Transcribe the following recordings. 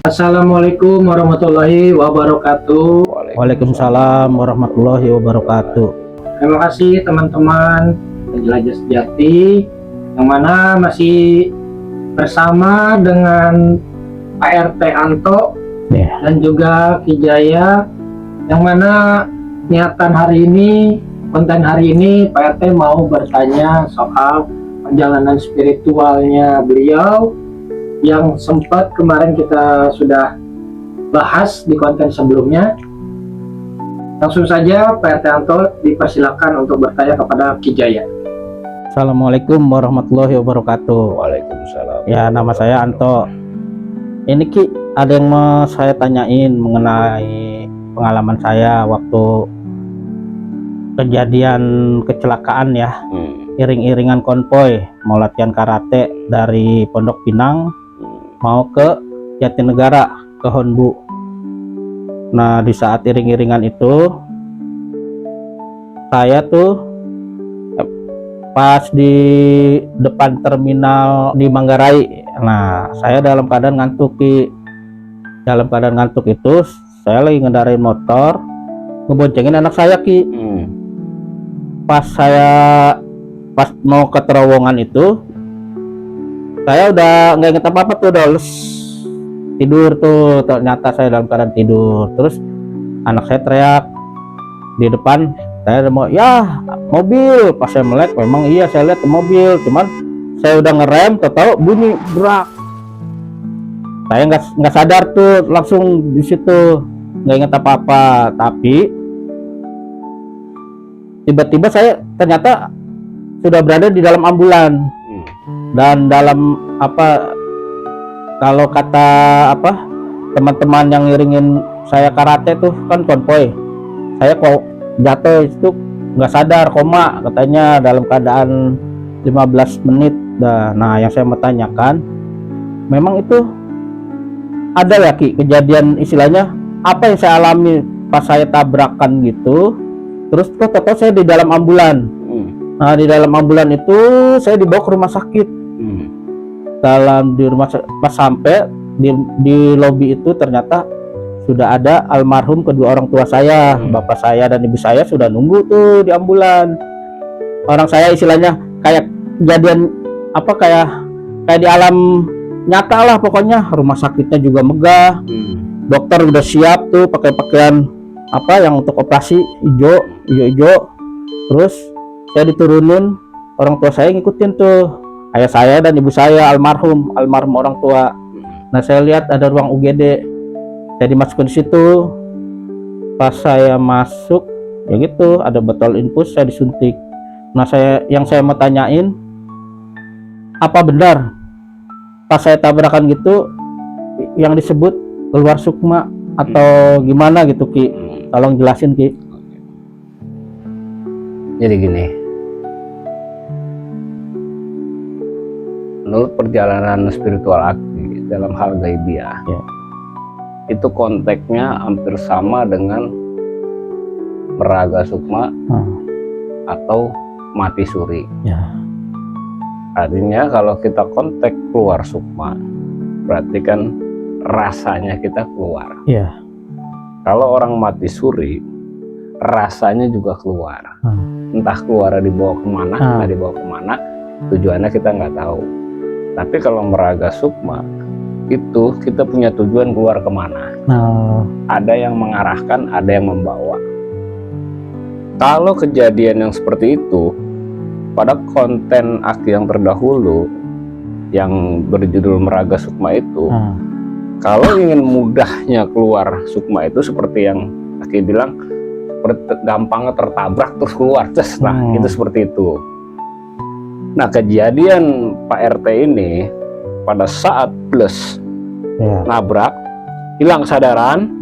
Assalamualaikum warahmatullahi wabarakatuh. Waalaikumsalam warahmatullahi wabarakatuh. Terima kasih teman-teman penjelajah sejati yang mana masih bersama dengan Pak RT Anto dan juga Kijaya, yang mana niatan hari ini, konten hari ini Pak RT mau bertanya soal perjalanan spiritualnya beliau yang sempat kemarin kita sudah bahas di konten sebelumnya. Langsung saja Pak RT Anto dipersilakan untuk bertanya kepada Kijaya. Assalamualaikum warahmatullahi wabarakatuh. Waalaikumsalam. Ya, nama saya Anto. Ini Ki, ada yang mau saya tanyain mengenai pengalaman saya waktu kejadian kecelakaan ya. Iring-iringan konvoy mau latihan karate dari Pondok Pinang mau ke Jatinegara, ke Honbu. Nah, di saat iring-iringan itu saya tuh pas di depan terminal di Manggarai. Nah, saya dalam keadaan ngantuk Ki. Dalam keadaan ngantuk itu saya lagi ngendarain motor, ngeboncengin anak saya Ki. Pas mau ke terowongan itu saya udah nggak inget apa-apa tuh, udah tidur tuh. Ternyata saya dalam keadaan tidur. Terus anak saya teriak di depan, saya mau ya mobil. Pas saya melek, memang iya saya lihat mobil, cuman saya udah ngerem, tahu bunyi gerak. Saya nggak sadar tuh, langsung di situ nggak inget apa-apa. Tapi tiba-tiba saya ternyata sudah berada di dalam ambulan. Dan dalam kalau kata teman-teman yang ngiringin saya karate tuh kan konvoy, saya kok jatuh itu nggak sadar, koma katanya dalam keadaan 15 menit. Nah, yang saya mau tanyakan, memang itu ada ya Ki kejadian, istilahnya apa yang saya alami pas saya tabrakan gitu, terus kok tahu saya di dalam ambulan. Nah, di dalam ambulan itu saya dibawa ke rumah sakit. Di rumah pas sampai di lobi itu ternyata sudah ada almarhum kedua orang tua saya. Bapak saya dan ibu saya sudah nunggu tuh di ambulan. Orang saya istilahnya kayak kejadian kayak di alam nyata lah pokoknya. Rumah sakitnya juga megah. Dokter udah siap tuh pakai pakaian yang untuk operasi hijau. Terus saya diturunin, orang tua saya ngikutin tuh, ayah saya dan ibu saya almarhum orang tua. Nah, saya lihat ada ruang UGD, saya dimasukin di situ. Pas saya masuk ya gitu, ada botol infus, saya disuntik. Nah, yang saya mau tanyain, apa benar pas saya tabrakan gitu yang disebut keluar sukma atau gimana gitu Ki? Tolong jelasin Ki. Jadi gini, menurut perjalanan spiritual akti dalam hal gaibiah, itu konteksnya hampir sama dengan meraga sukma atau mati suri. Artinya kalau kita konteks keluar sukma, berarti kan rasanya kita keluar. Kalau orang mati suri, rasanya juga keluar. Entah keluar dibawa kemana, nggak dibawa kemana, tujuannya kita nggak tahu. Tapi kalau meraga sukma itu kita punya tujuan keluar kemana. Ada yang mengarahkan, ada yang membawa. Kalau kejadian yang seperti itu pada konten akti yang terdahulu yang berjudul meraga sukma itu, kalau ingin mudahnya keluar sukma itu seperti yang Aki bilang, gampangnya tertabrak terus keluar. Nah, itu seperti itu. Nah, kejadian Pak RT ini pada saat plus nabrak, hilang kesadaran,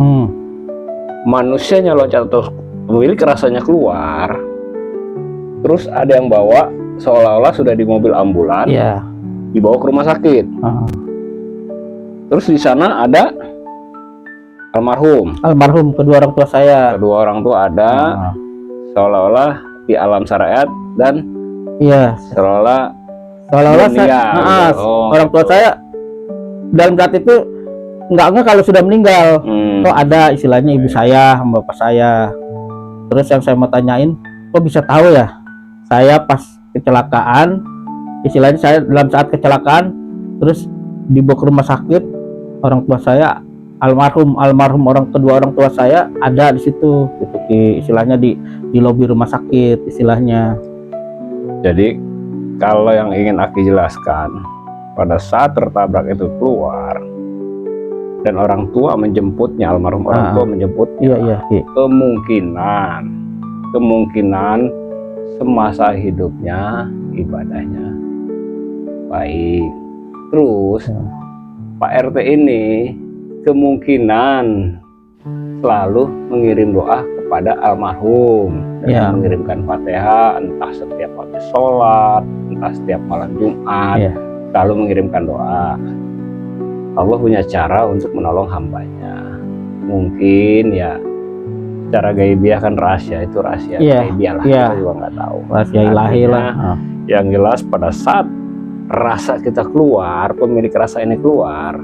manusianya loncat atau pemilik rasanya keluar, terus ada yang bawa seolah-olah sudah di mobil ambulan, dibawa ke rumah sakit. Terus di sana ada almarhum kedua orang tua saya. Kedua orang tua ada, seolah-olah di alam syariat dan seolah-olah orang tua saya dalam saat itu enggak kalau sudah meninggal. Kok ada istilahnya ibu saya, bapak saya. Terus yang saya mau tanyain, kok bisa tahu ya? Saya pas kecelakaan, istilahnya saya dalam saat kecelakaan, terus dibawa ke rumah sakit, orang tua saya almarhum kedua orang tua saya ada di situ, gitu, istilahnya di lobi rumah sakit istilahnya. Jadi kalau yang ingin Aki jelaskan, pada saat tertabrak itu keluar dan orang tua menjemputnya, almarhum orang tua menjemputnya, kemungkinan semasa hidupnya ibadahnya baik. Terus Pak RT ini kemungkinan selalu mengirim doa kepada almarhum dan mengirimkan Fatihah, entah setiap habis sholat, entah setiap malam Jumat, selalu mengirimkan doa. Allah punya cara untuk menolong hambanya. Mungkin ya secara gaibiah kan rahasia, itu rahasia gaibiah lah, kita juga nggak tahu. Rahasia ilahi lah. Yang jelas pada saat rasa kita keluar, pemilik rasa ini keluar,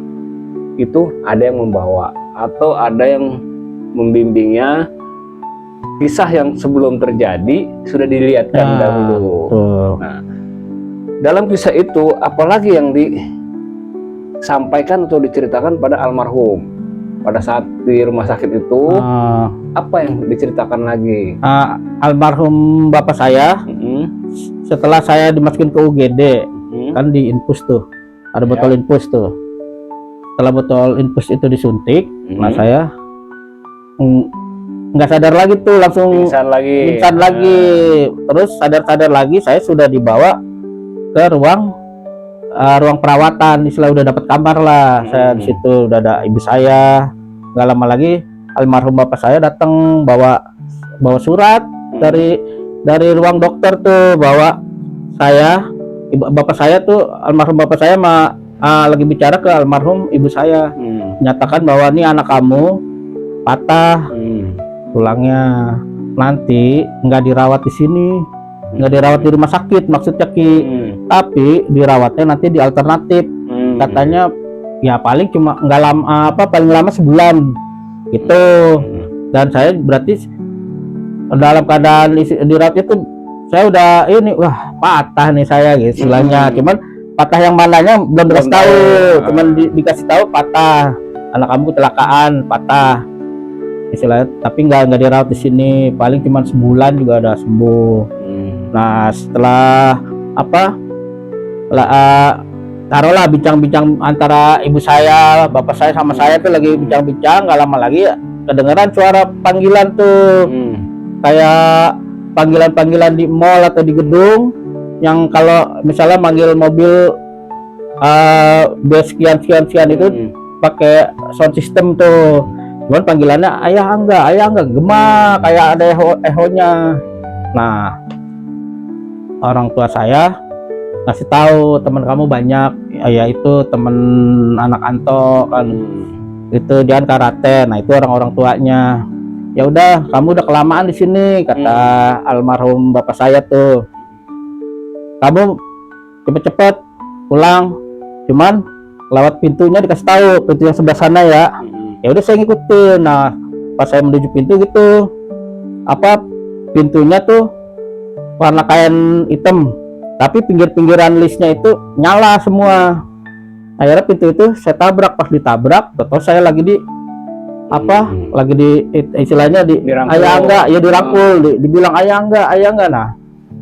itu ada yang membawa atau ada yang membimbingnya. Kisah yang sebelum terjadi sudah dilihatkan dahulu. Nah, dalam kisah itu apalagi yang disampaikan atau diceritakan pada almarhum pada saat di rumah sakit itu, apa yang diceritakan lagi? Almarhum bapak saya, setelah saya dimasukin ke UGD, kan di infus tuh, ada botol infus tuh. Setelah botol infus itu disuntik, nah saya nggak sadar lagi tuh, langsung pingsan lagi. Terus sadar lagi, saya sudah dibawa ke ruang perawatan, istilah udah dapat kamar lah. Saya di situ udah ada ibu saya. Nggak lama lagi almarhum bapak saya datang bawa surat dari ruang dokter tuh, bawa bapak saya tuh, almarhum bapak saya lagi bicara ke almarhum ibu saya, menyatakan bahwa ini anak kamu patah tulangnya, nanti nggak dirawat di sini, nggak dirawat di rumah sakit maksudnya tapi dirawatnya nanti di alternatif. Katanya ya paling cuma nggak lama, paling lama sebulan gitu. Dan saya berarti dalam keadaan dirawat itu saya udah wah patah nih saya gitu istilahnya. Cuman patah yang mananya belum dikasih tahu, cuman dikasih tahu patah, anak kamu kecelakaan patah istilahnya, tapi nggak dirawat di sini, paling cuma sebulan juga udah sembuh. Nah setelah taruhlah bincang-bincang antara ibu saya, bapak saya sama saya tuh lagi bincang-bincang, nggak lama lagi kedengeran suara panggilan tuh, kayak panggilan di mall atau di gedung, yang kalau misalnya manggil mobil sekian itu pakai sound system tuh. Cuman panggilannya ayah enggak gema, kayak ada ehonya. Nah orang tua saya ngasih tahu, teman kamu banyak, ya itu teman anak Anto kan, itu dia karate. Nah itu orang tuanya. Ya udah, kamu udah kelamaan di sini, kata almarhum bapak saya tuh. Kamu cepet-cepet pulang, cuman lewat pintunya dikasih tahu, pintu yang sebelah sana ya. Ya udah saya ngikutin. Nah pas saya menuju pintu gitu, pintunya tuh warna kain hitam, tapi pinggir-pinggiran listnya itu nyala semua. Akhirnya pintu itu saya tabrak. Pas ditabrak, terus saya lagi di lagi di istilahnya dirangkul. Ayah enggak, ya dirangkul, dibilang ayah enggak. Nah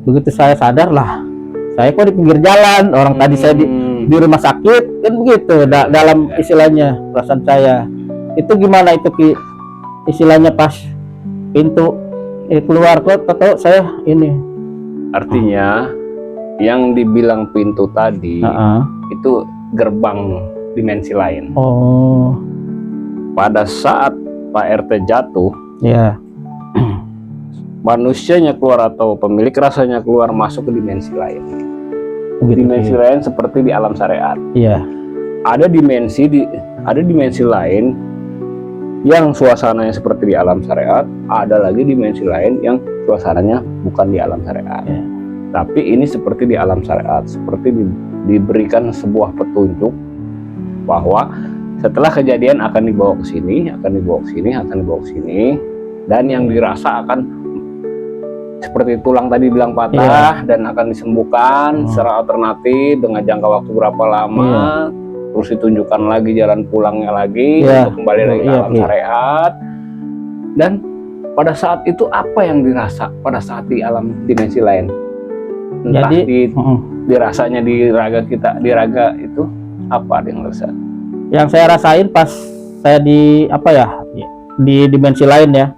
begitu saya sadar lah, saya kok di pinggir jalan, orang tadi saya di rumah sakit kan begitu. Dalam istilahnya perasaan saya itu gimana itu istilahnya pas pintu keluar kok tahu saya ini. Artinya yang dibilang pintu tadi itu gerbang dimensi lain. Pada saat Pak RT jatuh, manusianya keluar atau pemilik rasanya keluar masuk ke dimensi lain. Dimensi lain seperti di alam syariat. Ada dimensi lain yang suasananya seperti di alam syariat, ada lagi dimensi lain yang suasananya bukan di alam syariat. Tapi ini seperti di alam syariat, seperti diberikan sebuah petunjuk bahwa Setelah kejadian akan dibawa ke sini, akan dibawa ke sini, akan dibawa ke sini, dan yang dirasa akan seperti tulang tadi bilang patah dan akan disembuhkan secara alternatif dengan jangka waktu berapa lama, terus ditunjukkan lagi jalan pulangnya lagi untuk kembali lagi ke alam syariat. Dan pada saat itu apa yang dirasa pada saat di alam dimensi lain? Entah jadi dirasanya di raga kita, di raga itu apa yang dirasa? Yang saya rasain pas saya di apa ya, di dimensi lain ya,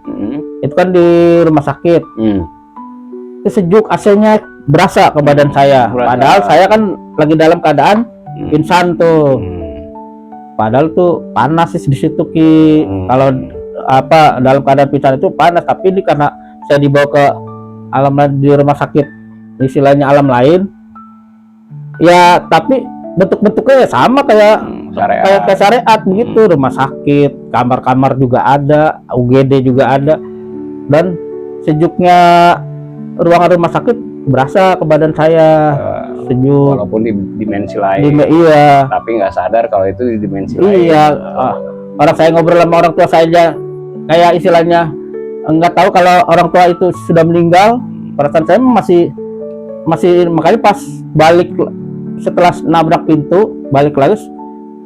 itu kan di rumah sakit. Itu sejuk, AC-nya berasa ke badan saya. Padahal saya kan lagi dalam keadaan pingsan tuh. Padahal tuh panas sih di situ Ki. Kalau apa dalam keadaan pingsan itu panas, tapi ini karena saya dibawa ke alam lain di rumah sakit, istilahnya alam lain. Ya tapi bentuk-bentuknya sama kayak syariat begitu. Rumah sakit, kamar-kamar juga ada, UGD juga ada, dan sejuknya ruangan rumah sakit berasa ke badan saya, sejuk. Walaupun di dimensi lain. Iya. Tapi nggak sadar kalau itu di dimensi lain. Iya. Orang saya ngobrol sama orang tua saya aja, kayak istilahnya nggak tahu kalau orang tua itu sudah meninggal. Perasaan saya masih makanya pas balik setelah nabrak pintu balik lagi,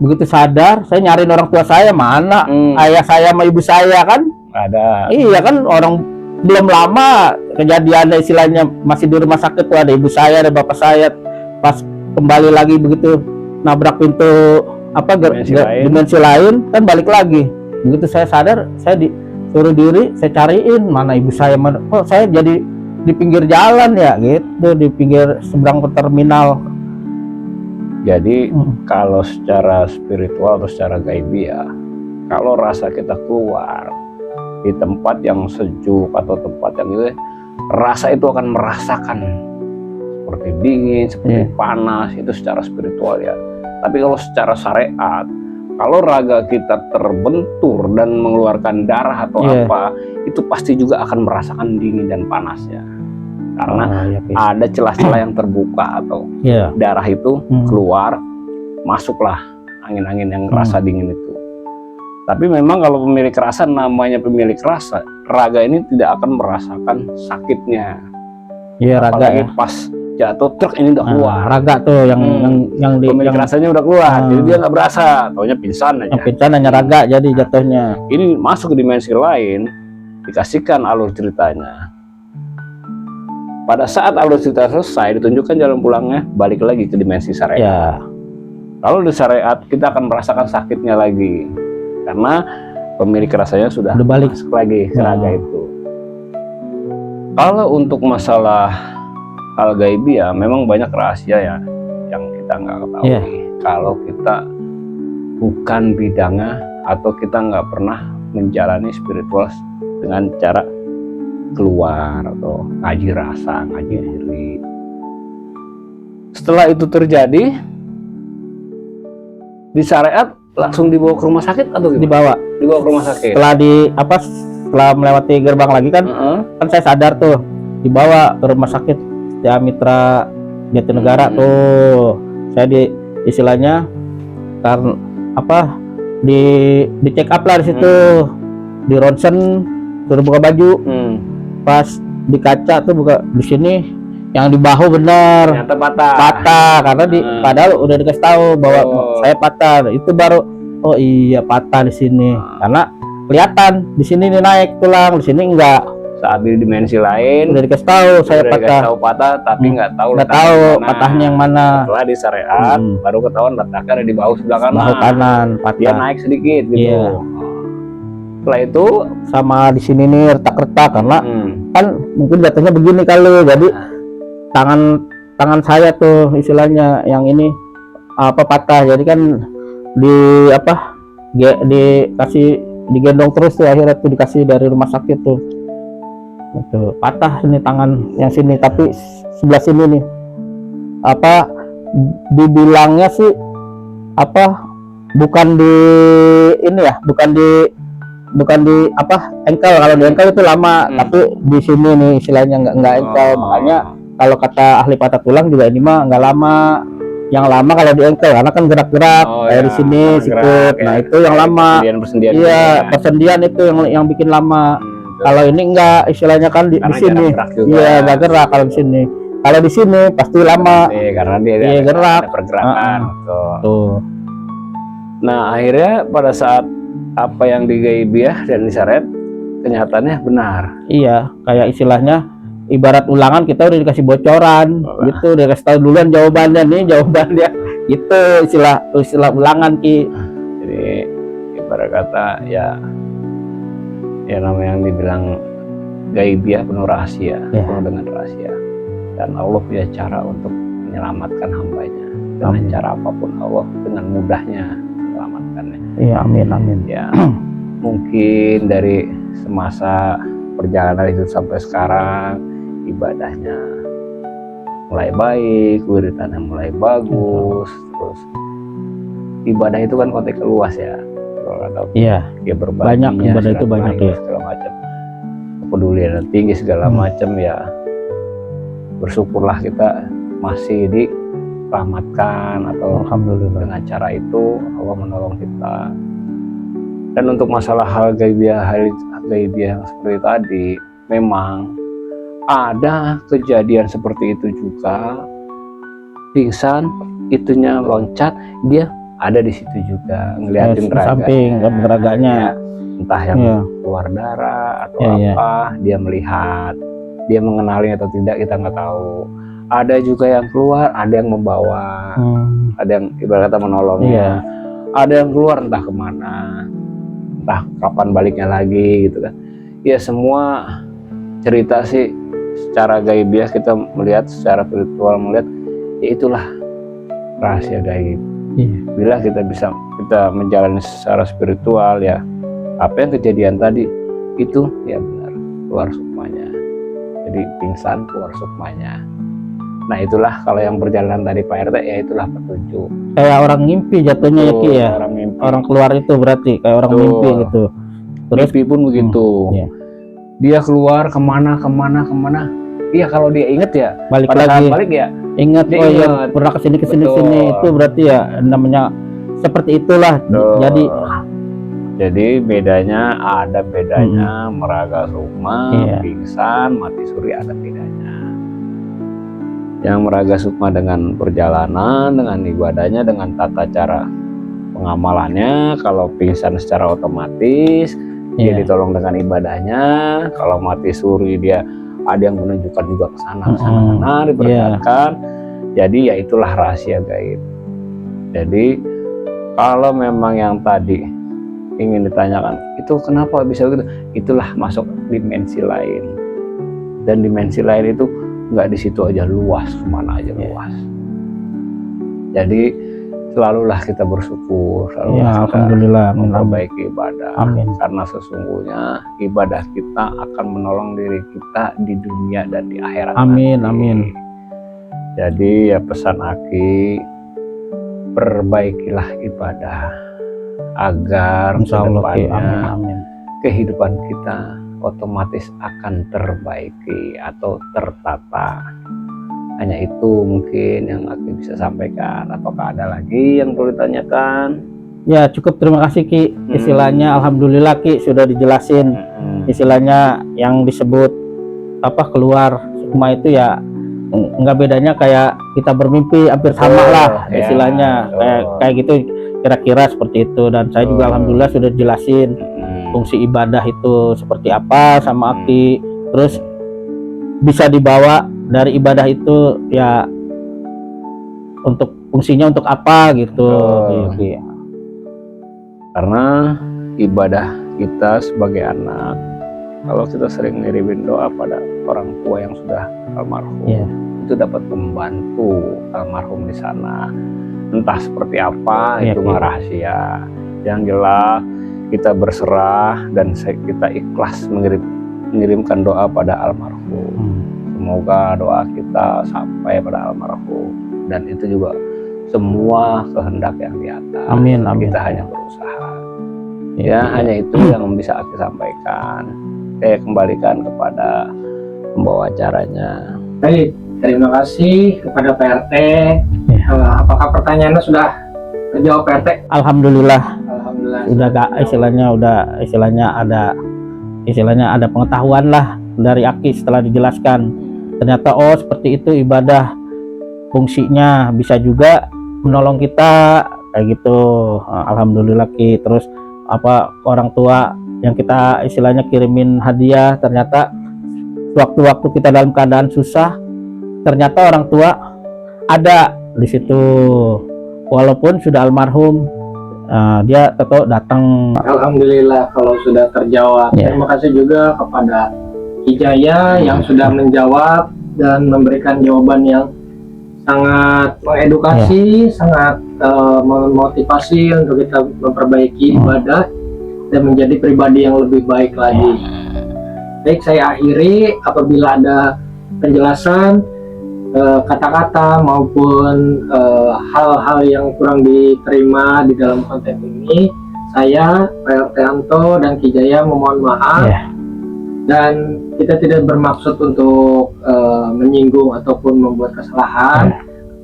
begitu sadar saya nyariin orang tua saya, mana ayah saya sama ibu saya kan ada. Iya kan, orang belum lama kejadiannya istilahnya masih di rumah sakit tuh, ada ibu saya, ada bapak saya. Pas kembali lagi begitu nabrak pintu apa dimensi lain kan balik lagi. Begitu saya sadar, saya disuruh diri, saya cariin mana ibu saya, mana kok saya jadi di pinggir jalan ya gitu, di pinggir seberang terminal. Jadi kalau secara spiritual atau secara gaibiah, kalau rasa kita keluar di tempat yang sejuk atau tempat yang gitu, rasa itu akan merasakan seperti dingin, seperti panas, itu secara spiritual ya. Tapi kalau secara syariat, kalau raga kita terbentur dan mengeluarkan darah atau apa, itu pasti juga akan merasakan dingin dan panasnya. Karena ada celah-celah yang terbuka atau darah itu keluar, masuklah angin-angin yang rasa dingin itu. Tapi memang kalau pemilik rasa, namanya pemilik rasa, raga ini tidak akan merasakan sakitnya. Iya, raga ya. Pas jatuh truk ini udah keluar. Raga tuh yang pemilik rasanya udah keluar, jadi dia nggak berasa, taunya pingsan aja. Pingsan hanya raga jadi jatuhnya. Ini masuk ke dimensi lain, dikasihkan alur ceritanya. Pada saat alur cerita selesai, ditunjukkan jalan pulangnya, balik lagi ke dimensi syariat. Kalau di syariat, kita akan merasakan sakitnya lagi. Karena pemilik rasanya sudah balik lagi ke raga itu. Kalau untuk masalah hal gaibiah, memang banyak rahasia ya yang kita nggak ketahui. Kalau kita bukan bidangnya atau kita nggak pernah menjalani spiritual dengan cara keluar atau ngaji rasa, ngaji diri. Setelah itu terjadi di syariat, langsung dibawa ke rumah sakit atau gimana? Dibawa ke rumah sakit. Setelah melewati gerbang lagi kan, kan saya sadar tuh, dibawa ke rumah sakit Setia Mitra Jatinegara tuh. Saya istilahnya karena di check up lah di situ, di ronsen, suruh buka baju. Pas di kaca tuh buka, di sini yang di bahu benar ternyata patah karena padahal udah dikasih tahu bahwa saya patah. Itu baru oh iya patah di sini, karena kelihatan di sini nih naik tulang, di sini enggak. Saat di dimensi lain udah dikasih tahu saya patah, tapi nggak tahu patahnya yang mana. Setelah di syariat baru ketahuan letaknya ada di bahu sebelah kanan. Bahu kanan patah. Dia naik sedikit gitu. Setelah itu sama di sini nih retak-retak karena kan mungkin jatuhnya begini kali, jadi tangan saya tuh istilahnya yang ini patah, jadi kan digendong terus tuh, akhirnya tuh dikasih dari rumah sakit tuh. Itu patah sini tangan yang sini, tapi sebelah sini nih dibilangnya sih bukan di ini ya, bukan di engkel. Kalau di engkel itu lama, tapi di sini nih istilahnya nggak engkel. Makanya kalau kata ahli patah tulang juga ini mah nggak lama, yang lama kalau di engkel karena kan gerak-gerak kayak di sini sikut. Nah, itu yang lama. Persendian Iya, persendian itu yang bikin lama. Kalau ini enggak, istilahnya kan di sini. Iya, enggak gerak kalau di sini. Kalau di sini pasti lama. Karena dia gerak. ada pergerakan. Tuh. Nah, akhirnya pada saat apa yang digaibiah dan disaret, kenyataannya benar. Iya, kayak istilahnya ibarat ulangan kita udah dikasih bocoran, gitu, udah kasih tahu duluan jawabannya gitu, istilah ulangan Ki. Jadi ibarat kata ya namanya yang dibilang gaibiah penuh rahasia, penuh dengan rahasia, dan Allah punya cara untuk menyelamatkan hambanya dengan cara apapun. Allah dengan mudahnya menyelamatkannya. Iya, amin. Ya mungkin dari semasa perjalanan itu sampai sekarang ibadahnya mulai baik, wiridannya mulai bagus, terus ibadah itu kan konteksnya luas ya. Iya. Ya banyak ibadah itu banyak ya. Segala macam, kepedulian tinggi segala macam ya. Bersyukurlah kita masih diselamatkan atau alhamdulillah dengan cara itu Allah menolong kita. Dan untuk masalah hal gaibiah yang seperti tadi, memang ada kejadian seperti itu juga. Pingsan, itunya loncat, dia ada di situ juga ngeliatin samping geraganya, entah yang keluar darah atau apa, dia melihat, dia mengenali atau tidak kita nggak tahu. Ada juga yang keluar, ada yang membawa, ada yang ibarat kata menolongnya, ada yang keluar entah kemana, entah kapan baliknya lagi gitu kan. Ya semua cerita sih secara gaibiah kita melihat, secara spiritual melihat, ya itulah rahasia gaib. Bila kita menjalani secara spiritual ya, apa yang kejadian tadi itu ya benar keluar sukmanya. Jadi pingsan keluar sukmanya. Nah itulah kalau yang perjalanan tadi Pak RT, ya itulah petunjuk. Kayak orang ngimpi jatuhnya ya Ki ya. Orang keluar itu berarti kayak orang mimpi gitu. Terus mimpi pun begitu. Dia keluar kemana. Iya kalau dia inget ya balik pada lagi. Balik ya ingat ya pernah kesini itu berarti ya namanya seperti itulah. Jadi bedanya meraga sukma, pingsan, mati suri ada bedanya. Yang meraga sukma dengan perjalanan, dengan ibadahnya, dengan tata cara pengamalannya. Kalau pingsan secara otomatis dia ditolong dengan ibadahnya. Kalau mati suri dia ada yang menunjukkan juga ke sana diperlihatkan. Jadi ya itulah rahasia gaib. Jadi kalau memang yang tadi ingin ditanyakan itu kenapa bisa begitu, itulah masuk dimensi lain. Dan dimensi lain itu nggak di situ aja luas, kemana aja luas. Jadi selalulah kita bersyukur, alhamdulillah, memperbaiki ibadah. Amin. Karena sesungguhnya ibadah kita akan menolong diri kita di dunia dan di akhirat. Amin. Jadi ya pesan Aki, perbaikilah ibadah agar kedepannya kehidupan kita otomatis akan terbaiki atau tertata. Hanya itu mungkin yang Aki bisa sampaikan. Apakah ada lagi yang perlu ditanyakan? Ya cukup, terima kasih Ki. Istilahnya alhamdulillah Ki sudah dijelasin. Istilahnya yang disebut keluar sukma itu ya nggak bedanya kayak kita bermimpi, hampir sama lah istilahnya. Kayak gitu kira-kira seperti itu. Dan saya juga alhamdulillah sudah jelasin fungsi ibadah itu seperti apa sama Aki. Terus bisa dibawa dari ibadah itu ya untuk fungsinya untuk apa gitu. Karena ibadah kita sebagai anak, kalau kita sering ngirimin doa pada orang tua yang sudah almarhum, itu dapat membantu almarhum di sana. Entah seperti apa, itu mah rahasia. Yang jelas kita berserah dan kita ikhlas mengirimkan doa pada almarhum. Semoga doa kita sampai pada almarhum, dan itu juga semua kehendak yang di atas. Amin. Kita hanya berusaha. Hanya itu yang bisa aku sampaikan. Saya kembalikan kepada pembawa acaranya. Baik, terima kasih kepada Pak RT Apakah pertanyaannya sudah terjawab Pak RT? Alhamdulillah. Alhamdulillah. Udah gak istilahnya ada pengetahuan lah dari Aki setelah dijelaskan. Ternyata oh seperti itu ibadah, fungsinya bisa juga menolong kita kayak gitu. Alhamdulillah Ki. Terus apa orang tua yang kita istilahnya kirimin hadiah, ternyata waktu-waktu kita dalam keadaan susah, ternyata orang tua ada di situ walaupun sudah almarhum. Dia tetap datang. Alhamdulillah kalau sudah terjawab. Terima kasih juga kepada Hijaya yang sudah menjawab dan memberikan jawaban yang sangat mengedukasi, sangat memotivasi untuk kita memperbaiki ibadah dan menjadi pribadi yang lebih baik lagi. Baik, saya akhiri. Apabila ada penjelasan kata-kata maupun hal-hal yang kurang diterima di dalam konten ini, saya Pak RT Anto dan Ki Jaya memohon maaf. Dan kita tidak bermaksud untuk menyinggung ataupun membuat kesalahan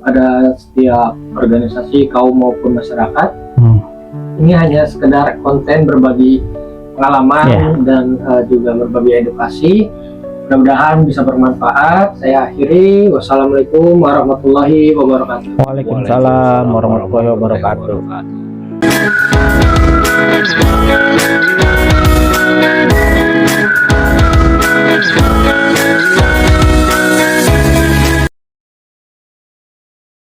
pada setiap organisasi, kaum maupun masyarakat. Ini hanya sekedar konten berbagi pengalaman dan juga berbagi edukasi. Mudah-mudahan bisa bermanfaat. Saya akhiri. Wassalamualaikum warahmatullahi wabarakatuh. Waalaikumsalam warahmatullahi wabarakatuh.